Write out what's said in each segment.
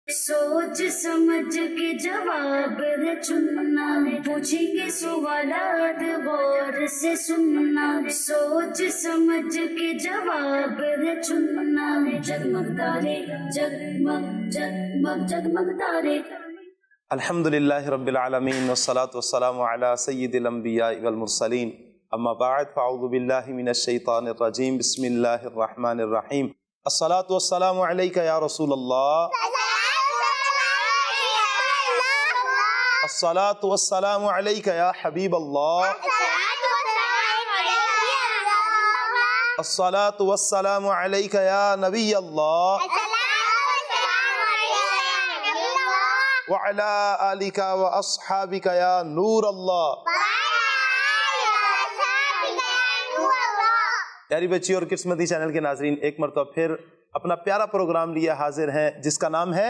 सोच समझ के जवाब है चुनना, पूछेंगे सवालात गौर से सुनना। सोच समझ के जवाब है चुनना। जगमग तारे जगमग जगमग जगमग तारे। अल्हम्दुलिल्लाहि रब्बिल आलमीन वस्सलातु वस्सलामु अला सय्यिदिल अंबिया वल मुरसलीन। अम्मा बाद फ़अऊज़ु बिल्लाहि मिनश शैतानिर रजीम। बिस्मिल्लाहिर रहमानिर रहीम। अस्सलातु वस्सलामु अलैका या रसूलल्लाह। अस्सलातु वस्सलामु अलैका या हबीबल्लाह। अस्सलातु वस्सलामु अलैका या नबियल्लाह। व अला आलिका व अस्हाबिका या नूर अल्लाह। प्यारी बच्ची और किस्मती चैनल के नाजरीन, एक मरतबा फिर अपना प्यारा प्रोग्राम लिया हाजिर हैं जिसका नाम है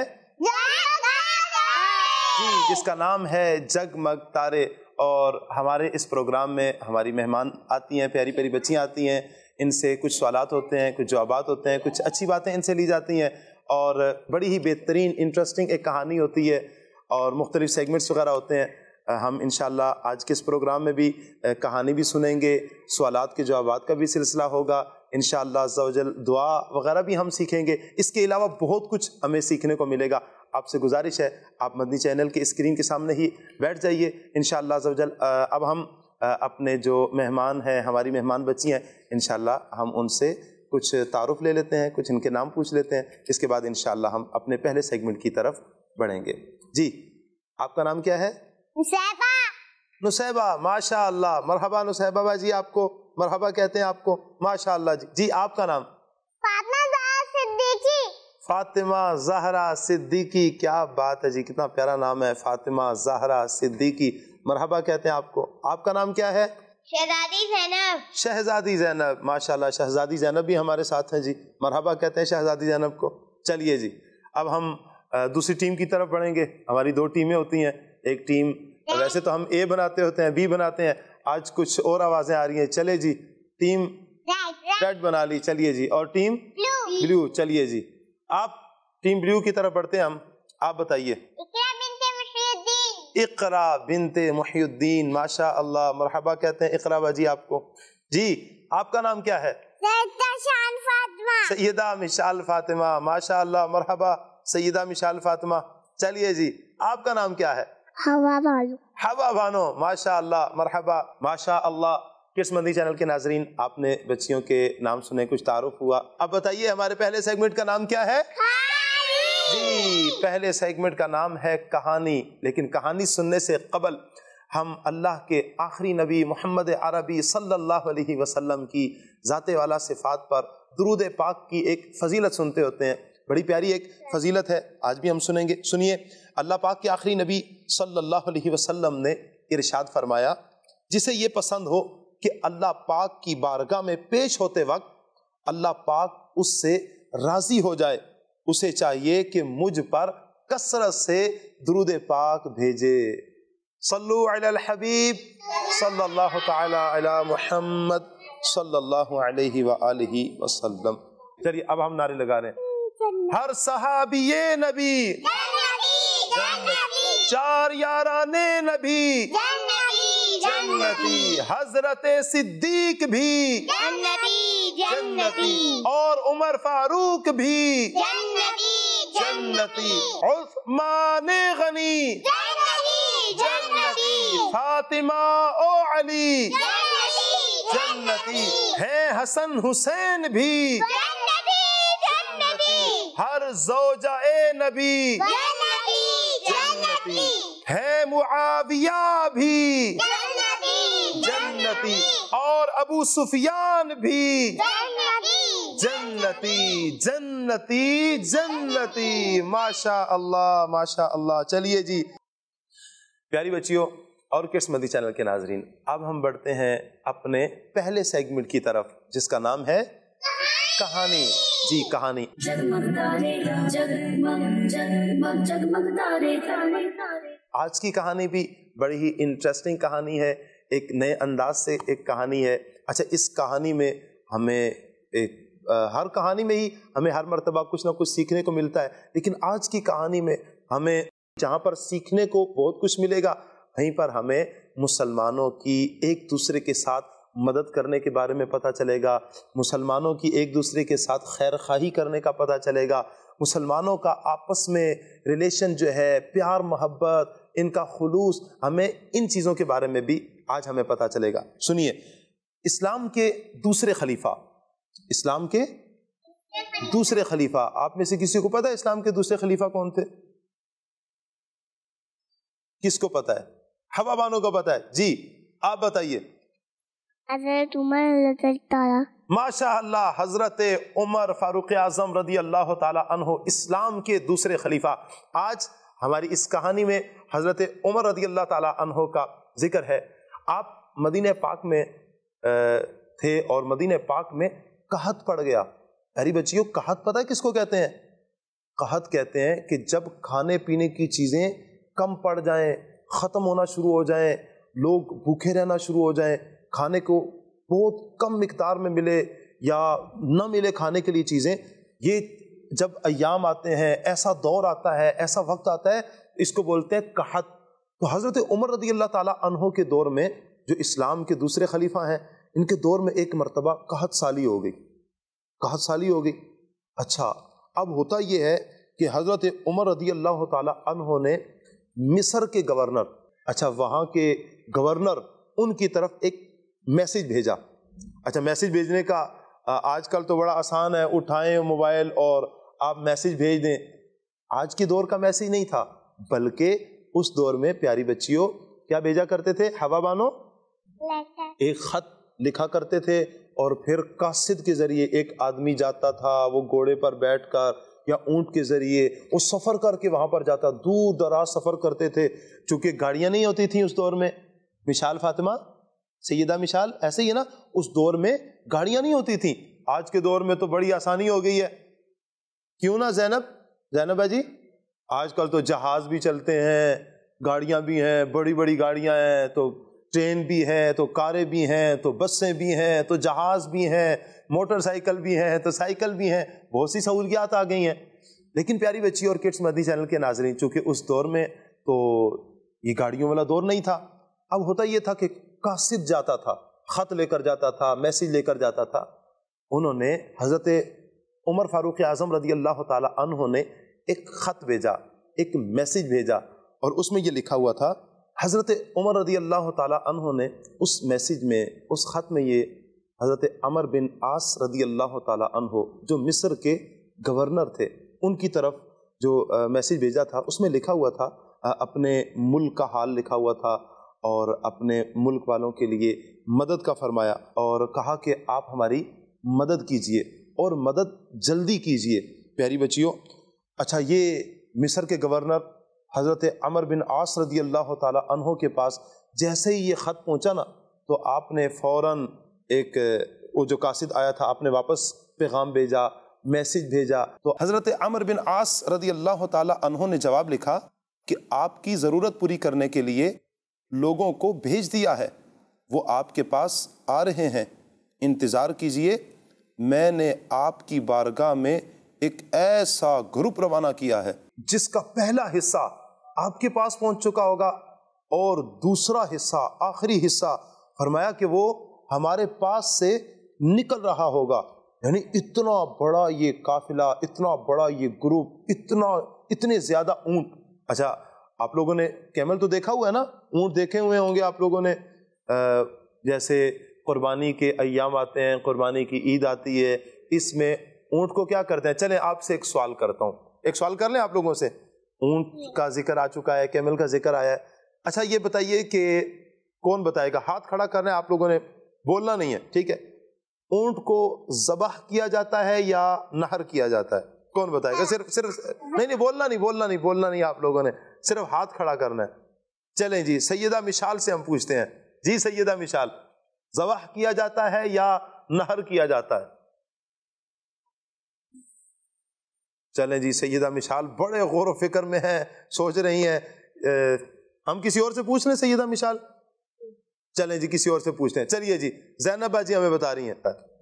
जिसका नाम है जगमग तारे। और हमारे इस प्रोग्राम में हमारी मेहमान आती हैं, प्यारी प्यारी बच्चियां आती हैं, इनसे कुछ सवालात होते हैं, कुछ जवाबात होते हैं, कुछ अच्छी बातें इनसे ली जाती हैं और बड़ी ही बेहतरीन इंटरेस्टिंग एक कहानी होती है और मुख्तलिफ सेगमेंट्स वगैरह होते हैं। हम इंशाअल्लाह आज के इस प्रोग्राम में भी कहानी भी सुनेंगे, सवालात के जवाबात का भी सिलसिला होगा इंशाअल्लाह अज़्ज़ा वजल, दुआ वगैरह भी हम सीखेंगे। इसके अलावा बहुत कुछ हमें सीखने को मिलेगा। आपसे गुजारिश है आप मदनी चैनल के स्क्रीन के सामने ही बैठ जाइए इंशाअल्लाह अज़्ज़ा वजल। अब हम अपने जो मेहमान हैं, हमारी मेहमान बच्ची हैं, इंशाअल्लाह हम उनसे कुछ तारुफ ले लेते हैं, कुछ इनके नाम पूछ लेते हैं। इसके बाद इंशाअल्लाह हम अपने पहले सेगमेंट की तरफ बढ़ेंगे। जी, आपका नाम क्या है? नुसैबा। नुसैबा, माशा अल्लाह, मरहबा नुसैबा बाजी, आपको मरहबा कहते हैं आपको, माशा अल्लाह जी। जी, आपका नाम? फातिमा ज़हरा सिद्दीकी। फातिमा ज़हरा सिद्दीकी, क्या बात है जी, कितना प्यारा नाम है, फातिमा ज़हरा सिद्दीकी, मरहबा कहते हैं आपको। आपका नाम क्या है? शहजादी ज़ैनब। शहजादी ज़ैनब, माशाल्लाह, शहजादी ज़ैनब भी हमारे साथ हैं जी, मरहबा कहते हैं शहजादी ज़ैनब को। चलिए जी, अब हम दूसरी टीम की तरफ बढ़ेंगे। हमारी दो टीमें होती हैं, एक टीम वैसे तो हम ए बनाते होते हैं, बी बनाते हैं, आज कुछ और आवाजें आ रही हैं। चले जी, टीम रेड बना ली, चलिए जी, और टीम ब्लू, चलिए जी, आप टीम ब्लू की तरफ बढ़ते हैं हम। आप बताइए। इकरा बिनते मुहियुद्दीन, माशा अल्लाह, मरहबा कहते हैं इकरा बाजी आपको। जी, आपका नाम क्या है? सैयदा मिशाल फातिमा, माशा अल्लाह, मरहबा सैयदा मिशाल फातिमा। चलिए जी, आपका नाम क्या है? हवा बानो। हवा बानो, माशा अल्लाह, मरहबा, माशा अल्लाह। किस मदनी चैनल के नाजरीन, आपने बच्चियों के नाम सुने, कुछ तारुफ हुआ। अब बताइए हमारे पहले सेगमेंट का नाम क्या है? जी, पहले सेगमेंट का नाम है कहानी। लेकिन कहानी सुनने से कबल हम अल्लाह के आखिरी नबी मोहम्मद अरबी सल्लल्लाहु अलैहि वसल्लम की ज़ाते वाला सिफात पर दुरूद पाक की एक फजीलत सुनते होते हैं। बड़ी प्यारी एक फजीलत है, आज भी हम सुनेंगे। सुनिए, अल्लाह पाक के आखिरी नबी सल्लल्लाहु अलैहि वसल्लम ने इरशाद फरमाया, जिसे ये पसंद हो कि अल्लाह पाक की बारगाह में पेश होते वक्त अल्लाह पाक उससे राजी हो जाए, उसे चाहिए कि मुझ पर कसरत से दुरूद पाक भेजे। सल्लु अलल हबीब सल्लल्लाहु तआला अला मुहम्मद सल्लल्लाहु अलैहि व आलिहि वसल्लम। चलिए, अब हम नारे लगा रहे हैं। हर सहाबिये नबी चार याराने नबी जन्नती, हजरते सिद्दीक भी जन्नती, और उमर फारूक भी जन्नती, उस्मान गनी जन्नती, फातिमा ओ अली जन्नती, है हसन हुसैन भी जन्नती, हर ज़ौजा ए नबी जन्नती, है मुआविया भी जन्नती, और अबू सुफियान भी जन्नती जन्नती जन्नती, माशा अल्लाह, माशा अल्लाह। चलिए जी, प्यारी बच्चियों और किस मदनी चैनल के नाजरीन, अब हम बढ़ते हैं अपने पहले सेगमेंट की तरफ जिसका नाम है कहानी। जी, कहानी। जगमग तारे जगमग जगमग जगमग तारे तारे तारे। आज की कहानी भी बड़ी ही इंटरेस्टिंग कहानी है, एक नए अंदाज से एक कहानी है। अच्छा, इस कहानी में हमें एक ہر کہانی میں ہی ہمیں ہر مرتبہ کچھ نہ کچھ سیکھنے کو ملتا ہے، لیکن آج کی کہانی میں ہمیں جہاں پر سیکھنے کو بہت کچھ ملے گا، وہیں پر ہمیں مسلمانوں کی ایک دوسرے کے ساتھ مدد کرنے کے بارے میں پتہ چلے گا، مسلمانوں کی ایک دوسرے کے ساتھ خیر خواہی کرنے کا پتہ چلے گا، مسلمانوں کا آپس میں ریلیشن جو ہے، پیار محبت، ان کا خلوص، ہمیں ان چیزوں کے بارے میں بھی آج ہمیں پتہ چلے گا۔ سنیے، اسلام کے دوسرے خلیفہ، اسلام کے دوسرے خلیفہ، آپ میں سے کسی کو پتہ ہے اسلام کے دوسرے خلیفہ کون تھے؟ کس کو پتہ ہے؟ ہوا بانو کو پتہ ہے؟ جی آپ بتائیے۔ حضرت عمر رضی اللہ تعالیٰ۔ ماشاء اللہ، حضرت عمر فاروق اعظم رضی اللہ تعالی عنہ اسلام کے دوسرے خلیفہ۔ آج ہماری اس کہانی میں حضرت عمر رضی اللہ تعالی عنہ کا ذکر ہے۔ آپ مدینہ پاک میں تھے اور مدینہ پاک میں قحط پڑ گیا۔ پیاری بچیوں، قحط پتہ ہے کس کو کہتے ہیں؟ قحط کہتے ہیں کہ جب کھانے پینے کی چیزیں کم پڑ جائیں، ختم ہونا شروع ہو جائیں، لوگ بھوکے رہنا شروع ہو جائیں، کھانے کو بہت کم مقدار میں ملے یا نہ ملے کھانے کے لیے چیزیں، یہ جب ایام آتے ہیں، ایسا دور آتا ہے، ایسا وقت آتا ہے، اس کو بولتے ہیں قحط۔ تو حضرت عمر رضی اللہ تعالی عنہ کے دور میں، جو اسلام کے دوسرے خلیفہ ہیں، ان کے دور میں ایک مرتبہ قحط سالی ہو گئی، قحط سالی ہو گئی۔ اچھا، اب ہوتا یہ ہے کہ حضرت عمر رضی اللہ تعالی عنہ نے مصر کے گورنر، اچھا وہاں کے گورنر، ان کی طرف ایک میسج بھیجا۔ اچھا، میسج بھیجنے کا آج کل تو بڑا آسان ہے، اٹھائیں موبائل اور آپ میسج بھیج دیں۔ آج کے دور کا میسج نہیں تھا، بلکہ اس دور میں پیاری بچیوں کیا بھیجا کرتے تھے؟ ہوا بانو، ایک خط لکھا کرتے تھے، اور پھر قاصد کے ذریعے ایک آدمی جاتا تھا، وہ گھوڑے پر بیٹھ کر یا اونٹ کے ذریعے وہ سفر کر کے وہاں پر جاتا، دور دراز سفر کرتے تھے، چونکہ گاڑیاں نہیں ہوتی تھیں اس دور میں۔ مشال فاطمہ، سیدہ مشال، ایسے ہی ہے نا، اس دور میں گاڑیاں نہیں ہوتی تھیں۔ آج کے دور میں تو بڑی آسانی ہو گئی ہے، کیوں نہ زینب ہے جی؟ آج کل تو جہاز بھی چلتے ہیں، گاڑیاں بھی ہیں، بڑی بڑی گاڑیاں ہیں، تو ٹرین بھی ہے، تو کاریں بھی ہیں، تو بسیں بھی ہیں، تو جہاز بھی ہیں، موٹر سائیکل بھی ہیں، تو سائیکل بھی ہیں، بہت سی سہولیات آ گئی ہیں۔ لیکن پیاری بچی اور کڈس مدنی چینل کے ناظرین، چونکہ اس دور میں تو یہ گاڑیوں والا دور نہیں تھا، اب ہوتا یہ تھا کہ قاصد جاتا تھا، خط لے کر جاتا تھا، میسج لے کر جاتا تھا۔ انہوں نے حضرت عمر فاروق اعظم رضی اللہ تعالی عنہ نے ایک خط بھیجا، ایک میسج بھیجا، اور اس میں یہ لکھا ہوا تھا۔ حضرت عمر رضی اللہ تعالی عنہ نے اس میسج میں، اس خط میں، یہ حضرت عمر بن عاص رضی اللہ تعالی عنہ جو مصر کے گورنر تھے، ان کی طرف جو میسج بھیجا تھا، اس میں لکھا ہوا تھا، اپنے ملک کا حال لکھا ہوا تھا، اور اپنے ملک والوں کے لیے مدد کا فرمایا، اور کہا کہ آپ ہماری مدد کیجئے اور مدد جلدی کیجئے۔ پیاری بچیوں، اچھا یہ مصر کے گورنر حضرت عمر بن عاص رضی اللہ تعالی عنہ کے پاس جیسے ہی یہ خط پہنچا نا، تو آپ نے فوراً ایک وہ جو قاصد آیا تھا، آپ نے واپس پیغام بھیجا، میسج بھیجا۔ تو حضرت عمر بن عاص رضی اللہ تعالی عنہ نے جواب لکھا کہ آپ کی ضرورت پوری کرنے کے لیے لوگوں کو بھیج دیا ہے، وہ آپ کے پاس آ رہے ہیں، انتظار کیجئے، میں نے آپ کی بارگاہ میں ایک ایسا گروپ روانہ کیا ہے جس کا پہلا حصہ آپ کے پاس پہنچ چکا ہوگا، اور دوسرا حصہ، آخری حصہ، فرمایا کہ وہ ہمارے پاس سے نکل رہا ہوگا۔ یعنی اتنا بڑا یہ قافلہ، اتنا بڑا یہ گروپ، اتنے زیادہ اونٹ۔ اچھا، آپ لوگوں نے کیمل تو دیکھا ہوا ہے نا، اونٹ دیکھے ہوئے ہوں گے آپ لوگوں نے، جیسے قربانی کے ایام آتے ہیں، قربانی کی عید آتی ہے، اس میں اونٹ کو کیا کرتے ہیں؟ چلیں آپ سے ایک سوال کرتا ہوں، ایک سوال کر لیں آپ لوگوں سے۔ اونٹ کا ذکر آ چکا ہے، کیمل کا ذکر آیا ہے، اچھا یہ بتائیے کہ کون بتائے گا؟ ہاتھ کھڑا کرنا ہے آپ لوگوں نے، بولنا نہیں ہے، ٹھیک ہے؟ اونٹ کو ذبح کیا جاتا ہے یا نہر کیا جاتا ہے؟ کون بتائے گا؟ صرف نہیں، بولنا نہیں آپ لوگوں نے، صرف ہاتھ کھڑا کرنا ہے۔ چلیں جی، سیدہ مشال سے ہم پوچھتے ہیں، جی سیدہ مشال، ذبح کیا جاتا ہے یا نہر کیا جاتا ہے؟ چلیں جی، سیدہ مشال بڑے غور و فکر میں ہیں، سوچ رہی ہیں۔ ہم کسی اور سے پوچھ لیں سیدہ مشال؟ چلیں جی کسی اور سے پوچھتے ہیں۔ چلیے جی، زینب جی ہمیں بتا رہی ہیں،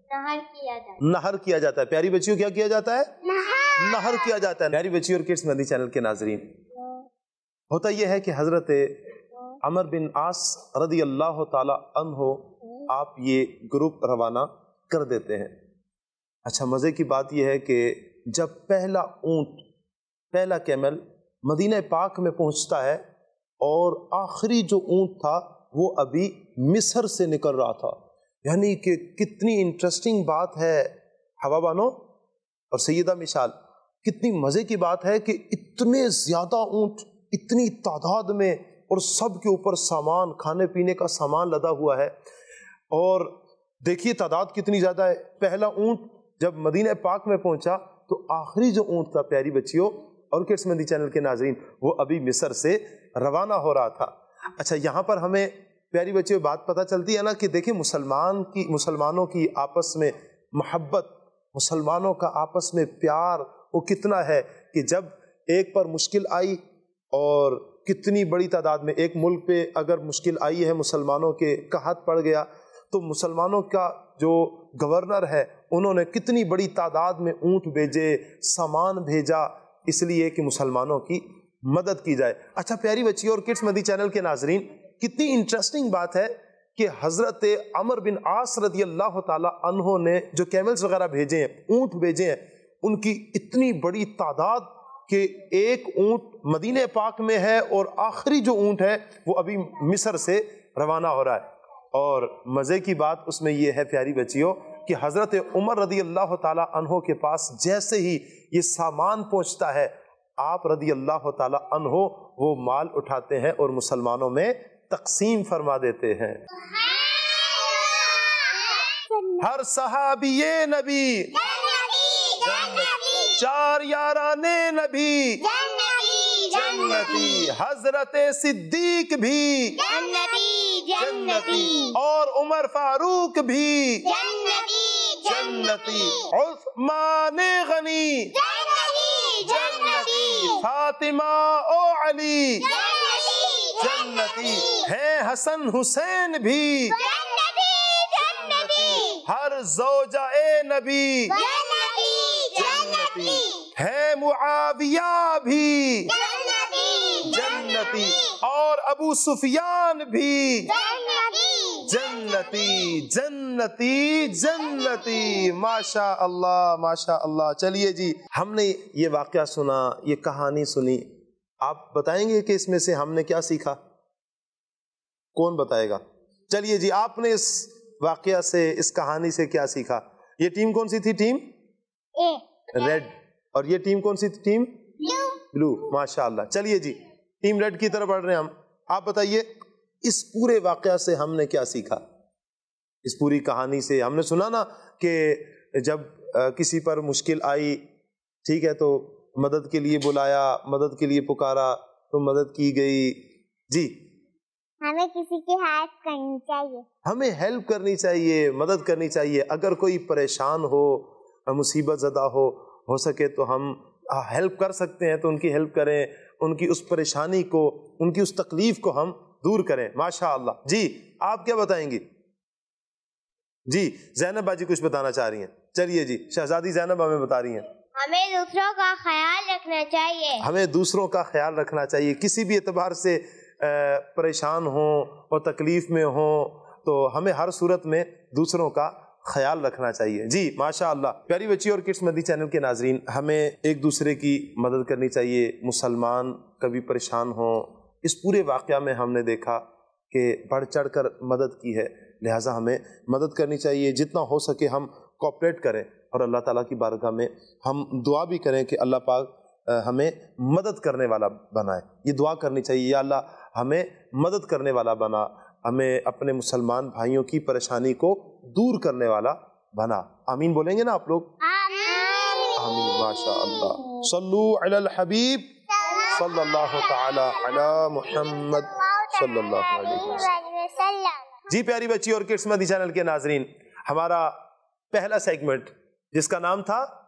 नहर किया जाता है। प्यारी बच्चियों क्या किया जाता है? नहर किया जाता है। प्यारी बच्चियों और किड्स मदनी चैनल के नाजरीन, होता यह है कि हजरत अमर बिन आस रदी अल्लाह ताला अन्हो आप ये ग्रुप रवाना कर देते हैं। अच्छा, मजे की बात यह है कि जब पहला ऊंट, पहला कैमल मदीना पाक में पहुंचता है और आखिरी जो ऊंट था वो अभी मिस्र से निकल रहा था, यानी कि कितनी इंटरेस्टिंग बात है हवा बानो और सैयदा मिशाल, कितनी मजे की बात है कि इतने ज्यादा ऊंट, इतनी तादाद में, और सब के ऊपर सामान, खाने पीने का सामान लदा हुआ है। और देखिए तादाद कितनी ज्यादा है। पहला ऊंट जब मदीना पाक में पहुंचा तो आखिरी जो ऊंट था प्यारी बच्चियों और किड्स मदनी चैनल के नाजरीन, वो अभी मिस्र से रवाना हो रहा था। अच्छा, यहाँ पर हमें प्यारी बच्चियों बात पता चलती है ना कि देखिए मुसलमानों की आपस में मोहब्बत, मुसलमानों का आपस में प्यार वो कितना है कि जब एक पर मुश्किल आई और कितनी बड़ी तादाद में एक मुल्क पे अगर मुश्किल आई है, मुसलमानों के कहत पड़ गया, तो मुसलमानों का जो गवर्नर है उन्होंने कितनी बड़ी तादाद में ऊंट भेजे, सामान भेजा, इसलिए कि मुसलमानों की मदद की जाए। अच्छा प्यारी बच्चियों और किड्स मदनी चैनल के नाजरीन, कितनी इंटरेस्टिंग बात है कि हजरत अमर बिन आस रदी अल्लाह ताला अन्हो ने जो कैमल्स वगैरह भेजे हैं, ऊंट भेजे हैं, उनकी इतनी बड़ी तादाद कि एक ऊंट मदीने पाक में है और आखिरी जो ऊंट है वो अभी मिस्र से रवाना हो रहा है। और मजे की बात उसमें ये है प्यारी बच्चियों कि हजरत उमर रदी अल्लाह ताला अन्हो के पास जैसे ही ये सामान पहुंचता है, आप रदी अल्लाह ताला अन्हो वो माल उठाते हैं और मुसलमानों में तकसीम फरमा देते हैं। हर सहाबिये नबी चार याराने नबी जन्नती, हजरत सिद्दीक भी जन्नती, और उमर फारूक भी जन्नती, उस्मान गनी जन्नती, फातिमा ओ अली जन्नती, है हसन हुसैन भी जन्नती, हर ज़ौजा ए नबी जन्नती, है मुआविया भी जन्नती, और अबू सुफियान भी जन्नती जन्नती जन्नती। माशा अल्लाह माशा अल्लाह। चलिए जी, हमने ये वाकया सुना, ये कहानी सुनी, आप बताएंगे कि इसमें से हमने क्या सीखा? कौन बताएगा? चलिए जी, आपने इस वाकया से, इस कहानी से क्या सीखा? ये टीम कौन सी थी? Team red. और ये टीम कौन सी थी? Team blue. माशाअल्लाह। चलिए जी, टीम रेड की तरफ बढ़ रहे हैं हम। आप बताइए इस पूरे वाकया से हमने क्या सीखा? इस पूरी कहानी से हमने सुना ना कि जब किसी पर मुश्किल आई, ठीक है, तो मदद के लिए बुलाया, मदद के लिए पुकारा तो मदद की गई। जी, हमें किसी की हेल्प करनी चाहिए, हमें हेल्प करनी चाहिए, मदद करनी चाहिए। अगर कोई परेशान हो, मुसीबत ज़दा हो सके तो हम हेल्प कर सकते हैं तो उनकी हेल्प करें, उनकी उस परेशानी को, उनकी उस तकलीफ को हम दूर करें। माशा अल्लाह। जी, आप क्या बताएंगी? जी, ज़ैनब बाजी कुछ बताना चाह रही हैं। चलिए जी, शहजादी ज़ैनब हमें बता रही हैं। हमें दूसरों का ख्याल रखना चाहिए, हमें दूसरों का ख्याल रखना चाहिए। किसी भी एतबार से परेशान हो और तकलीफ में हो तो हमें हर सूरत में दूसरों का ख्याल रखना चाहिए। जी माशा अल्लाह। प्यारी बच्ची और किड्स मदनी चैनल के नाजरीन, हमें एक दूसरे की मदद करनी चाहिए। मुसलमान कभी परेशान हो, इस पूरे वाक़या में हमने देखा कि बढ़ चढ़ कर मदद की है, लिहाजा हमें मदद करनी चाहिए। जितना हो सके हम कोऑपरेट करें और अल्लाह ताला की बारगाह में हम दुआ भी करें कि अल्लाह पाक हमें मदद करने वाला बनाए। ये दुआ करनी चाहिए, या अल्लाह हमें मदद करने वाला बना, हमें अपने मुसलमान भाइयों की परेशानी को दूर करने वाला बना। आमीन बोलेंगे ना आप लोग? आमीन। माशा अल्लाह। सल्लू अलल हबीब सल्लल्लाहु तआला अला मुहम्मद सल्लल्लाहु अलैहि वसल्लम। जी प्यारी बच्ची और किड्स मदनी चैनल के नाजरीन, हमारा पहला सेगमेंट जिसका नाम था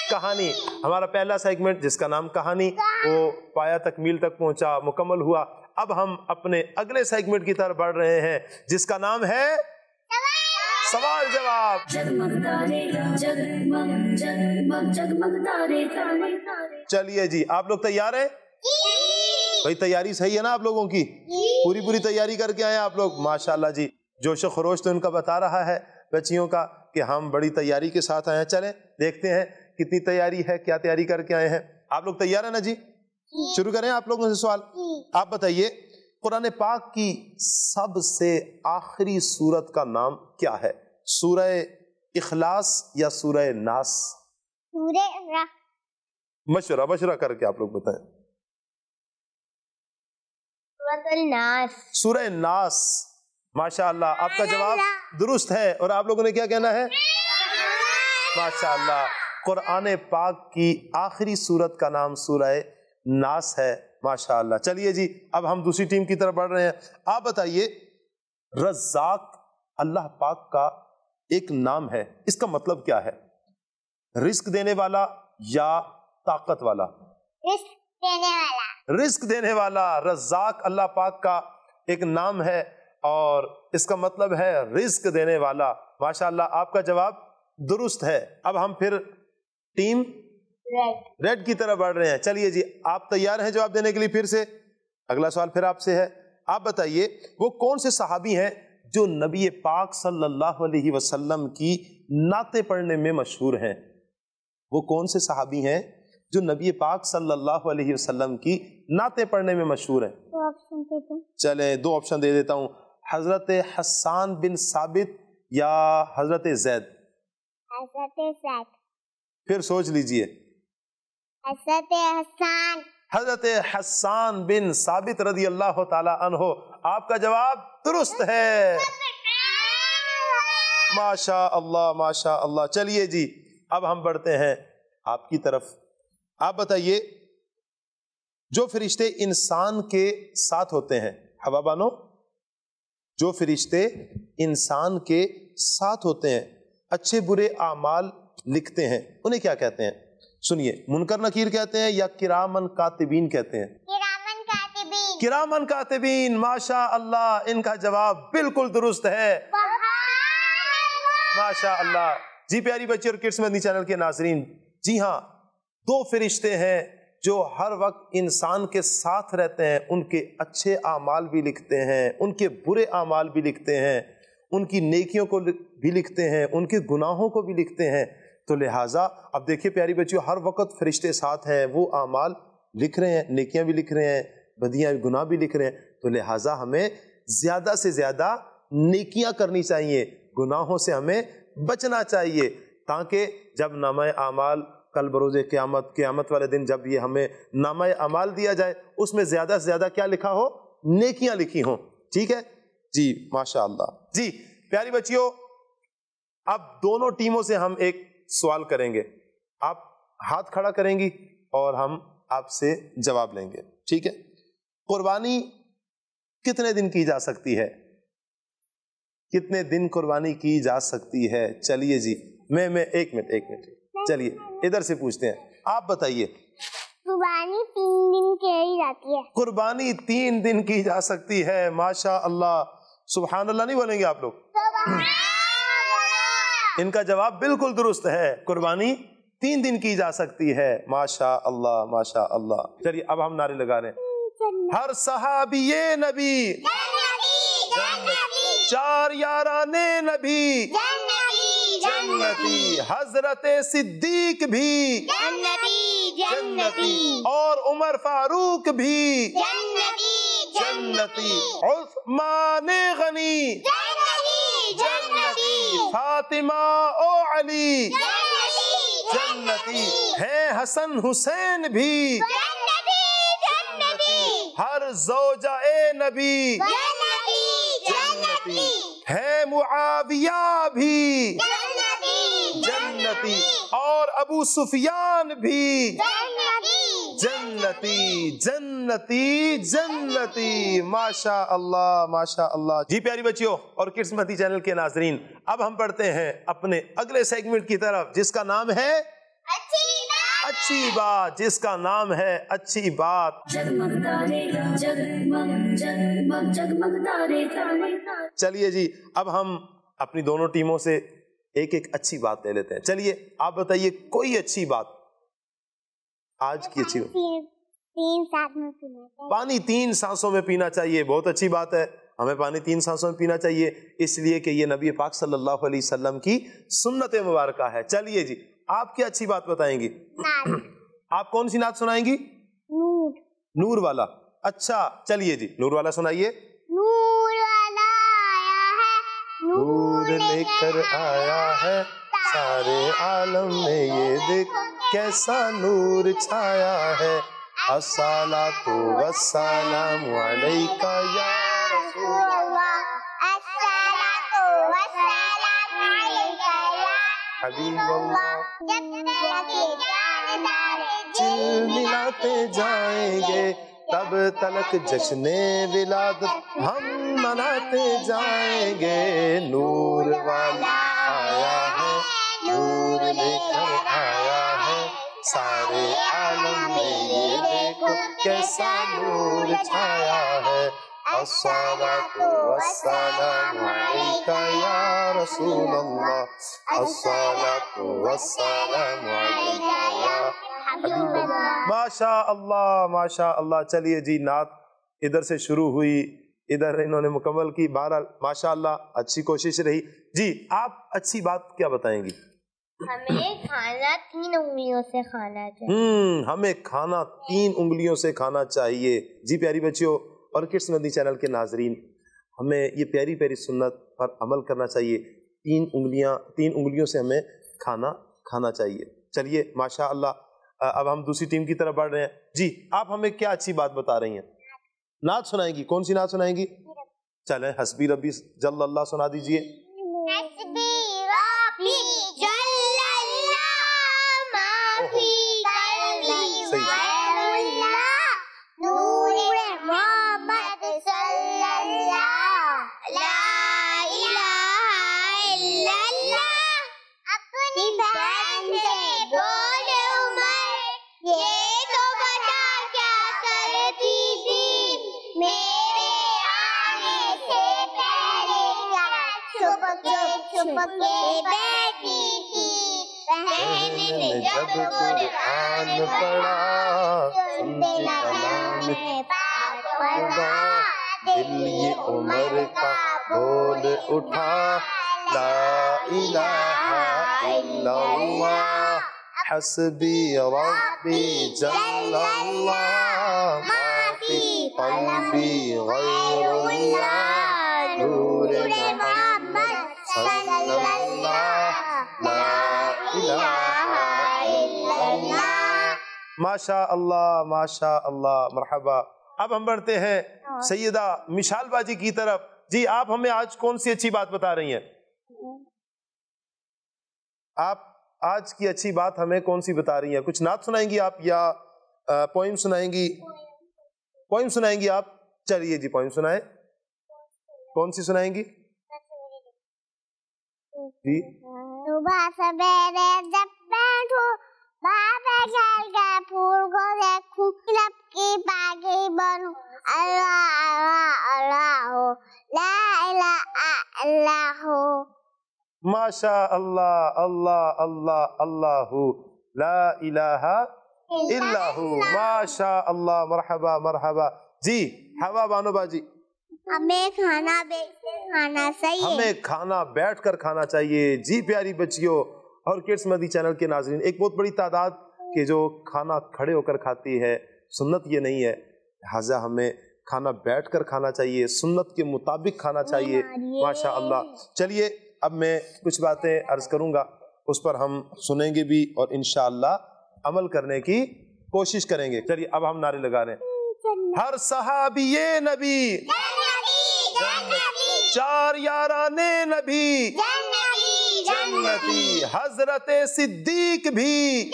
कहानी, हमारा पहला सेगमेंट जिसका नाम कहानी, वो पाया तकमील तक पहुंचा, मुकम्मल हुआ। अब हम अपने अगले सेगमेंट की तरफ बढ़ रहे हैं जिसका नाम है सवाल जवाब। जगमग तारे जगमग जगमग जगमग तारे तारे तारे। चलिए जी, आप लोग तैयार हैं? भाई तैयारी सही है ना आप लोगों की? पूरी तैयारी करके आए आप लोग, माशाल्लाह जी। जोश खरोश तो इनका बता रहा है बच्चियों का कि हम बड़ी तैयारी के साथ आए हैं। चलें देखते हैं कितनी तैयारी है, क्या तैयारी करके आए हैं। आप लोग तैयार है ना जी? शुरू करें आप लोगों से सवाल। आप बताइए, कुरान पाक की सबसे आखिरी सूरत का नाम क्या है? सूरह इखलास या सूरह नास? मशवरा करके आप लोग बताएं। सूरह नास। माशाअल्लाह, आपका जवाब दुरुस्त है। और आप लोगों ने क्या कहना है? माशाअल्लाह, कुरान पाक की आखिरी सूरत का नाम सूरह नास है। माशाअल्लाह। चलिए जी, अब हम दूसरी टीम की तरफ बढ़ रहे हैं। आप बताइए, रज़्ज़ाक अल्लाह पाक का एक नाम है, इसका मतलब क्या है? रिस्क देने वाला या ताकत वाला? रिस्क देने वाला। रिस्क देने वाला। रज़्ज़ाक अल्लाह पाक का एक नाम है और इसका मतलब है रिस्क देने वाला। माशाअल्लाह, आपका जवाब दुरुस्त है। अब हम फिर टीम रेड की तरफ बढ़ रहे हैं। चलिए जी, आप तैयार हैं जवाब देने के लिए? फिर से अगला सवाल फिर आपसे है। आप बताइए, वो कौन से सहाबी हैं जो नबी पाक सल्लल्लाहु अलैहि वसल्लम की नाते पढ़ने में मशहूर हैं? वो कौन से सहाबी हैं जो नबी पाक सल्लल्लाहु अलैहि वसल्लम की नाते पढ़ने में मशहूर हैं? दो ऑप्शन दे दो। चले दो ऑप्शन दे देता हूं। हजरत हसन बिन साबित या हजरत जैद? हज़रत ज़ैद। फिर सोच लीजिए। हज़रत हसन। हजरत हसन बिन साबित रदी अल्लाह ताला अन्हो। आपका जवाब दुरुस्त है। माशा अल्लाह, माशा अल्लाह। चलिए जी, अब हम बढ़ते हैं आपकी तरफ। आप बताइए, जो फरिश्ते इंसान के साथ होते हैं, हवा बानो, जो फरिश्ते इंसान के साथ होते हैं, अच्छे बुरे आमाल लिखते हैं, उन्हें क्या कहते हैं? सुनिए, मुनकर नकीर कहते हैं या किरामन कातिबीन कहते हैं? किरामन कातिबीन। किरामन कातिबीन। माशा अल्लाह, इनका जवाब बिल्कुल दुरुस्त है। माशा अल्लाह जी। प्यारी बच्ची और किड्स मदनी चैनल के नाजरीन, जी हाँ, दो फरिश्ते हैं जो हर वक्त इंसान के साथ रहते हैं। उनके अच्छे आमाल भी लिखते हैं, उनके बुरे आमाल भी लिखते हैं, उनकी नेकियों को भी लिखते हैं, उनके गुनाहों को भी लिखते हैं। तो लिहाजा अब देखिए प्यारी बच्चियों, हर वक्त फरिश्ते साथ हैं, वो आमाल लिख रहे हैं, नेकियां भी लिख रहे हैं, बदियां गुनाह भी लिख रहे हैं। तो लिहाजा हमें ज्यादा से ज्यादा नेकियां करनी चाहिए, गुनाहों से हमें बचना चाहिए, ताकि जब नामा आमाल कल बरोज़े क़यामत वाले दिन जब ये हमें नामा अमाल दिया जाए, उसमें ज्यादा से ज्यादा क्या लिखा हो? नेकियां लिखी हो। ठीक है जी, माशाअल्लाह जी। प्यारी बच्चियों, अब दोनों टीमों से हम एक सवाल करेंगे। आप हाथ खड़ा करेंगी और हम आपसे जवाब लेंगे। ठीक है? कुर्बानी कितने दिन की जा सकती है? कितने दिन कुर्बानी की जा सकती है? चलिए जी, मैं एक मिनट चलिए इधर से पूछते हैं। आप बताइए। कुर्बानी 3 दिन की जाती है। कुर्बानी 3 दिन की जा सकती है। माशा अल्लाह, सुभान अल्लाह नहीं बोलेंगे आप लोग? इनका जवाब बिल्कुल दुरुस्त है, कुर्बानी 3 दिन की जा सकती है। माशा अल्लाह, माशा अल्लाह। चलिए अब हम नारे लगा रहे हैं। हर सहाबी ये नबी, चार याराने नबी, जन्नती, हजरत सिद्दीक भी जन्नती, और उमर फारूक भी जन्नती, उस्मान गनी जन्नती, फातिमा ओ अली जन्नती, है हसन हुसैन भी जन्नती, हर ज़ौजा ए नबी जन्नती, है मुआविया भी जन्नती, और अबू सुफियान भी जन्नती जन्नती जन्नती। माशा अल्लाह, माशा अल्लाह जी। प्यारी बच्चियों और किड्स मदनी चैनल के नाजरीन, अब हम बढ़ते हैं अपने अगले सेगमेंट की तरफ, जिसका नाम है अच्छी बात, जिसका नाम है अच्छी बात। जगमग तारे जगमग जगमग जगमग तारे तारे तारे। चलिए जी, अब हम अपनी दोनों टीमों से एक एक अच्छी बात ले लेते हैं। चलिए आप बताइए कोई अच्छी बात, आज की अच्छी बात। 3 सांस में पीना चाहिए। पानी 3 सांसों में पीना चाहिए, बहुत अच्छी बात है। हमें पानी 3 सांसों में पीना चाहिए, इसलिए कि ये नबी पाक सल्लल्लाहु अलैहि वसल्लम की सुन्नत मुबारक है। चलिए जी, आप क्या अच्छी बात बताएंगी? आप कौन सी नात सुनाएंगी? नूर। नूर वाला। अच्छा चलिए जी, नूर वाला सुनाइए। नूर वाला आया है, नूर लेकर आया है, सारे आलम में ये देख कैसा नूर छाया है। अस्सलातु वस्सलामु अलैका या रसूल अल्लाह, अस्सलातु वस्सलामु अलैका या हबीब अल्लाह। जब तक ये जानदार मिलाते जाएंगे तब तलक जश्ने विलादत हम मनाते जाएंगे। नूर वाला आया है, नूर लेकर आया है, सारे आलम में ये देखो कैसा नूर छाया है। अस्सलातु वस्सलामु अलैका या रसूल अल्लाह, अस्सलातु वस्सलामु अलैका या हबीब अल्लाह। माशा अल्लाह, माशा अल्लाह। चलिए जी, नात इधर से शुरू हुई, इधर इन्होंने मुकम्मल की। बहरहाल माशा अल्लाह, अच्छी कोशिश रही जी। आप अच्छी बात क्या बताएंगी? हमें खाना 3 उंगलियों से खाना चाहिए। हमें खाना 3 उंगलियों से खाना चाहिए। जी प्यारी बच्चियों और किड्स मदनी चैनल के नाजरीन, हमें ये प्यारी प्यारी सुन्नत पर अमल करना चाहिए। 3 उंगलियों से हमें खाना खाना चाहिए। चलिए माशा अल्लाह, अब हम दूसरी टीम की तरफ बढ़ रहे हैं। जी आप हमें क्या अच्छी बात बता रही हैं? नात सुनाएंगी? कौन सी नात सुनाएंगी? चलें, हस्बी रब्बी जल्लल्लाह सुना दीजिए। हस्बी रब्बी जल्लल्लाह माफी कल्बी वल्लाह, नूरे मोहम्मद सल्लल्लाह, ला इलाहा इल्लल्लाह। अपनी बहन से बोले उमर, ये तो बता क्या करती थी, मेरे आने से पहले छुप के बैठी थी। बहन ने जब कुरान पढ़ा, सुनते कलाम पाक पढ़ा, दिल ये उमर का बोल उठा, ला इलाहा इल्लल्लाह, हस्बी रब्बी जल्लल्लाह, माफी कल्बी गैरुल्लाह, नूरे मोहम्मद सल्लल्लाह, ला इलाहा इल्लल्लाह। माशा अल्लाह, माशा अल्लाह, मरहबा। अब हम बढ़ते हैं सैयदा मिशाल बाजी की तरफ। जी आप हमें आज कौन सी अच्छी बात बता रही हैं? आप आज की अच्छी बात हमें कौन सी बता रही हैं? कुछ नात सुनाएंगी आप या पोइम सुनाएंगी? पोइम सुनाएंगी आप? चलिए जी, पोइम सुनाएं। कौन सी सुनाएंगी जी? सुबह सवेरे जब बैठूं, बाबा चल के फूल को देखूं, लब की बागी बनूं, अल्लाह अल्लाह अल्लाह हो, ला इलाहा इल्लल्लाह हो। माशा अल्लाह, अल्लाह अल्लाह अल्लाहु, ला इलाहा इल्लल्लाहु। माशा अल्लाह, मरहबा मरहबा। जी हवा बानो बाजी। हमें खाना बैठ कर खाना चाहिए। हमें खाना बैठ कर खाना चाहिए। जी प्यारी बच्चियों और किड्स मदनी चैनल के नाजरीन, एक बहुत बड़ी तादाद के जो खाना खड़े होकर खाती है, सुन्नत ये नहीं है, लिहाजा हमें खाना बैठ कर खाना चाहिए, सुन्नत के मुताबिक खाना चाहिए। माशा अल्लाह। चलिए अब मैं कुछ बातें अर्ज करूंगा, उस पर हम सुनेंगे भी और इंशाअल्लाह अमल करने की कोशिश करेंगे। चलिए अब हम नारे लगा रहे हैं। हर सहाबी ये नबी जन्नती, 4 याराने नबी जन्नती, हजरत सिद्दीक भी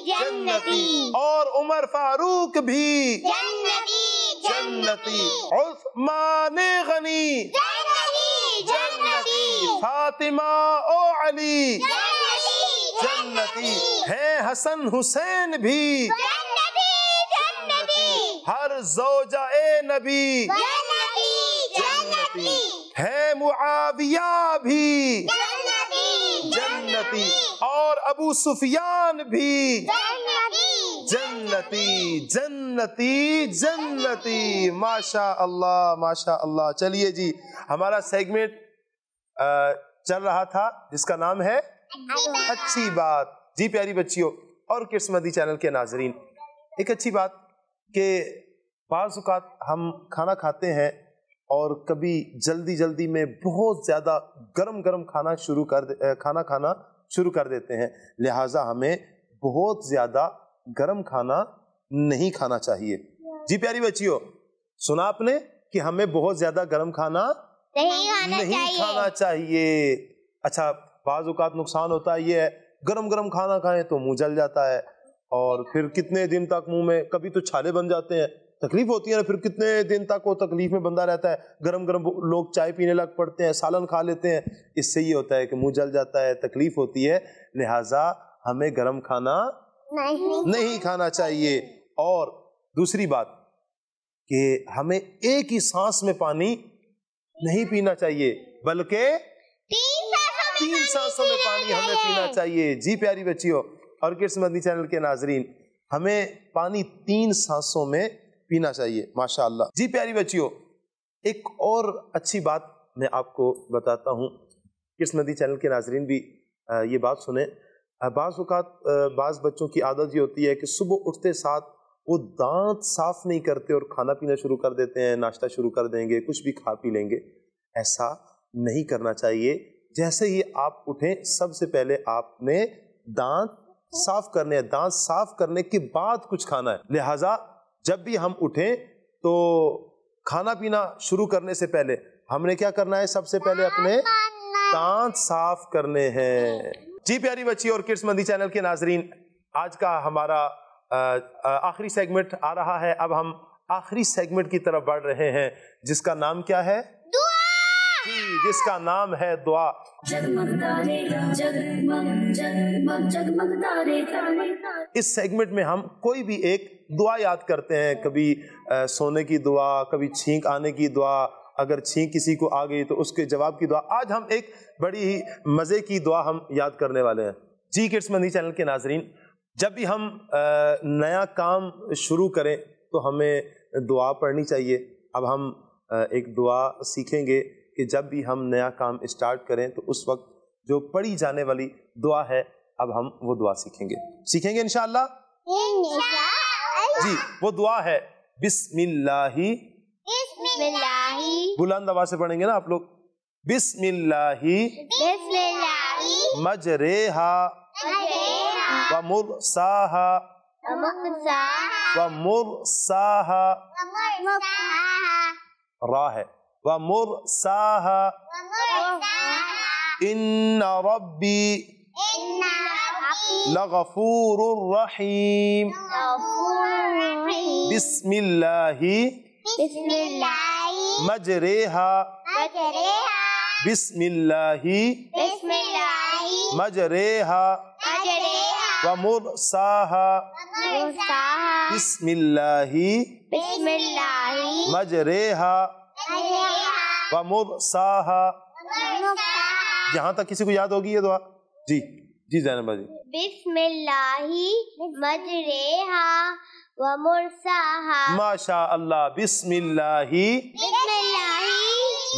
जन्नती, और उमर फारूक भी जन्नती, उस्मान गनी जन्नती, फातिमा ओ अली जन्नती, हैं हसन हुसैन भी हर ज़ौजा ए नबी जन्नती, ہے मुआविया भी जन्नती और अबू सुफियान भी जन्नती जन्नती जन्नती। माशा अल्लाह। चलिए जी, हमारा सेगमेंट चल रहा था जिसका नाम है अच्छी बात। जी प्यारी बच्चियों और किड्स मदी चैनल के नाजरीन, एक अच्छी बात कि बाज़ औक़ात हम खाना खाते हैं और कभी जल्दी जल्दी में बहुत ज़्यादा गरम गरम खाना खाना शुरू कर देते हैं, लिहाजा हमें बहुत ज़्यादा गरम खाना नहीं खाना चाहिए। जी प्यारी बच्चियों, सुना आपने कि हमें बहुत ज़्यादा गरम खाना नहीं खाना चाहिए। अच्छा, बाज़ औक़ात नुकसान होता है ये है, गरम गरम खाना खाएं तो मुंह जल जाता है और फिर कितने दिन तक मुंह में कभी तो छाले बन जाते हैं, तकलीफ होती है ना, फिर कितने दिन तक वो तकलीफ में बंदा रहता है। गरम गरम लोग चाय पीने लग पड़ते हैं, सालन खा लेते हैं, इससे ये होता है कि मुंह जल जाता है, तकलीफ होती है। लिहाजा हमें गरम खाना नहीं खाना चाहिए। और दूसरी बात कि हमें एक ही सांस में पानी नहीं पीना चाहिए, बल्कि 3 सांसों में पानी हमें पीना चाहिए। जी प्यारी बच्चियों और किड्स मदनी चैनल के नाजरीन, हमें पानी 3 सांसों में पीना चाहिए। माशाअल्लाह। जी प्यारी बच्चियों, एक और अच्छी बात मैं आपको बताता हूँ, किड्स मदनी चैनल के नाजरीन भी ये बात सुने। बाज़ औक़ात बाज़ बच्चों की आदत ये होती है कि सुबह उठते साथ वो दांत साफ नहीं करते और खाना पीना शुरू कर देते हैं, नाश्ता शुरू कर देंगे, कुछ भी खा पी लेंगे। ऐसा नहीं करना चाहिए। जैसे ही आप उठें सबसे पहले आपने दांत साफ करने हैं, दांत साफ करने के बाद कुछ खाना है। लिहाजा जब भी हम उठें तो खाना पीना शुरू करने से पहले हमने क्या करना है, सबसे पहले अपने दांत साफ करने हैं। जी प्यारी बच्ची और किड्स मदी चैनल के नाजरीन, आज का हमारा आखिरी सेगमेंट आ रहा है। अब हम आखिरी सेगमेंट की तरफ बढ़ रहे हैं जिसका नाम क्या है? जी, जिसका नाम है दुआ। जगमग तारे जगमग जगमग जगमग तारे तारे। इस सेगमेंट में हम कोई भी एक दुआ याद करते हैं, कभी सोने की दुआ, कभी छींक आने की दुआ, अगर छींक किसी को आ गई तो उसके जवाब की दुआ। आज हम एक बड़ी ही मज़े की दुआ हम याद करने वाले हैं। जी किड्स मदी चैनल के नाजरीन, जब भी हम नया काम शुरू करें तो हमें दुआ पढ़नी चाहिए। अब हम एक दुआ सीखेंगे कि जब भी हम नया काम स्टार्ट करें तो उस वक्त जो पढ़ी जाने वाली दुआ है, अब हम वो दुआ सीखेंगे इंशाअल्लाह। जी, वो दुआ है बिस्मिल्लाही, बुलंद आवाज से पढ़ेंगे ना आप लोग। बिस्मिल्लाही मजरेहा व मुरसाहा व मुरसाहा, रा है, व मुरसाहा इन्ना रब्बी लगफूरुर रहीम। बिस्मिल्लाही मजरेहा बिस्मिल्लाही मजरेहा व मुरसाहा बिस्मिल्लाही मजरेहा व मुरसाहा। यहाँ तक किसी को याद होगी ये दुआ? जी जी ज़ैनबा जी। बिस्मिल्लाही मजरेहा व मुरसाहा। माशा अल्लाह। बिस्मिल्लाही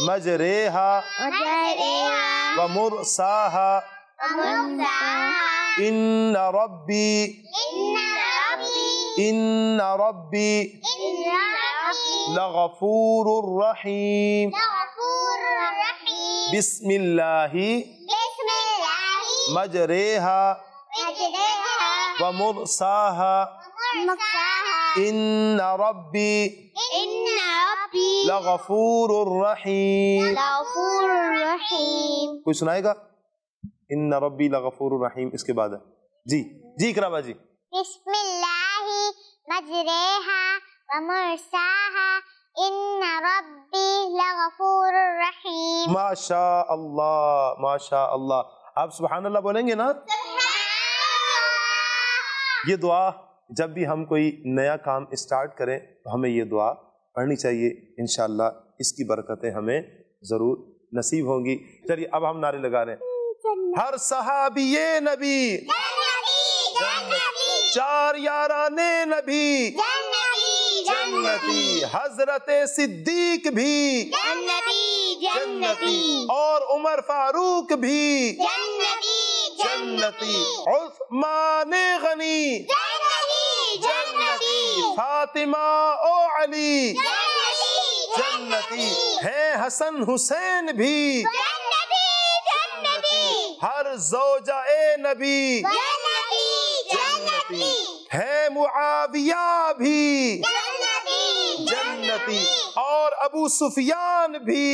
मजरेहा व मुरसाहा इन्ना रब्बी लगफूरुर रहीम। बिस्मिल्लाही मजरेहा व मुरसाहा इन्ना रब्बी लगफूरुर रहीम। कोई सुनाएगा? इन्ना रब्बी लगफूरुर रहीम इसके बाद है। जी जी इकरामा जी। बिस्मिल्लाही मजरेहा व मुरसाहा इन्ना रब्बी लगफूरुर रहीम। माशा अल्लाह माशा अल्लाह। आप सुभान अल्लाह बोलेंगे ना? ये दुआ जब भी हम कोई नया काम स्टार्ट करें तो हमें ये दुआ पढ़नी चाहिए। इंशाअल्लाह इसकी बरकतें हमें जरूर नसीब होंगी। चलिए अब हम नारे लगा रहे हैं। हर सहाबिये नबी चार याराने नबी जन्नती, हजरत सिद्दीक भी जन्नती, और उमर फारूक भी जन्नती, उस्मान गनी जन्नती, फातिमा ओ अली जन्नती, है हसन हुसैन भी हर ज़ौजा ए नबी जन्नती, है मुआविया भी जन्नती, और अबू सुफियान भी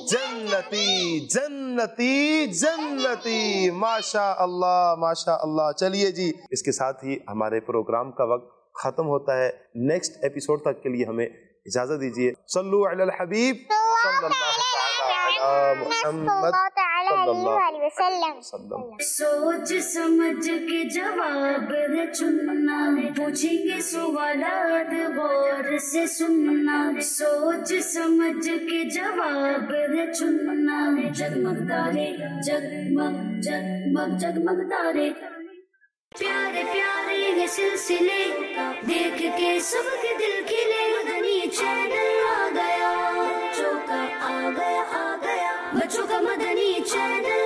जन्नती जन्नती जन्नती। माशा अल्लाह माशा अल्लाह। चलिए जी, इसके साथ ही हमारे प्रोग्राम का वक्त खत्म होता है। नेक्स्ट एपिसोड तक के लिए हमें इजाजत दीजिए। सल्लु अलल हबीब सल्लल्लाहु अलैहि वसल्लम। सोच समझ के जवाब न चुनना, पूछेंगे सवालात गौर से सुनना। सोच समझ के जवाब न चुनना। जगमग तारे जगमग जगमग जगमग तारे, प्यारे प्यारे ये सिलसिले देख के सबके दिल खिले। मदनी चैनल आ गया, बच्चों का आ गया बच्चों का मदनी चैनल।